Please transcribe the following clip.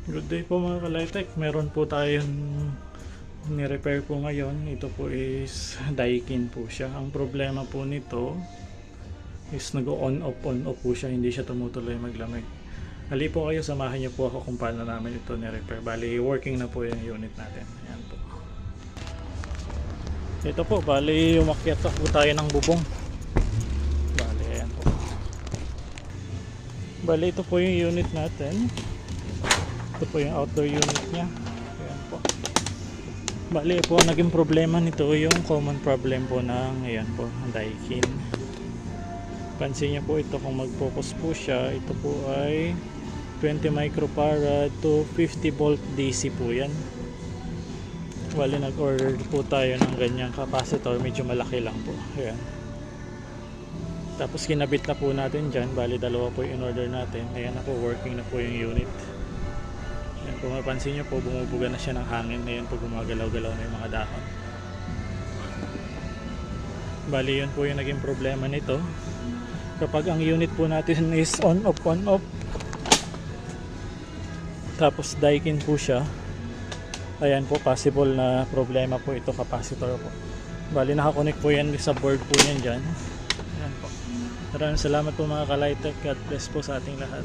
Good day po mga ka-Litech. Meron po tayong ni-repair po ngayon. Ito po is Daikin po siya. Ang problema po nito is nag-on off po siya. Hindi siya tumutuloy maglamig. Hali po kayo, samahan niyo po ako kung paano namin ito ni-repair. Bali, working na po yung unit natin. Ayan po. Ito po, bali umakyat po tayo ng bubong. Bali, ayan po. Bali, ito po yung unit natin. Ito po yung outdoor unit niya. Ayan po. Bali po, naging problema nito yung common problem po ng ayan po, Daikin. Pansin niyo po ito, kung mag-focus po siya, ito po ay 20 microfarad to 50 volt DC po yan. Bali, nag-order po tayo ng ganyang capacitor, medyo malaki lang po. Ayan. Tapos kinabit na po natin dyan. Bali, dalawa po yung in-order natin. Ayan na po, working na po yung unit. Ayan, kung mapansin nyo po, bumubuga na siya ng hangin. Ayan po, gumagalaw-galaw na yung mga dahon. Bali, yun po yung naging problema nito. Kapag ang unit po natin is on off, tapos Daikin po siya, ayan po, possible na problema po ito, capacitor po. Bali, nakakonect po yan sa board po yan dyan. Ayan po. Maraming salamat po mga ka-Litech. God bless po sa ating lahat.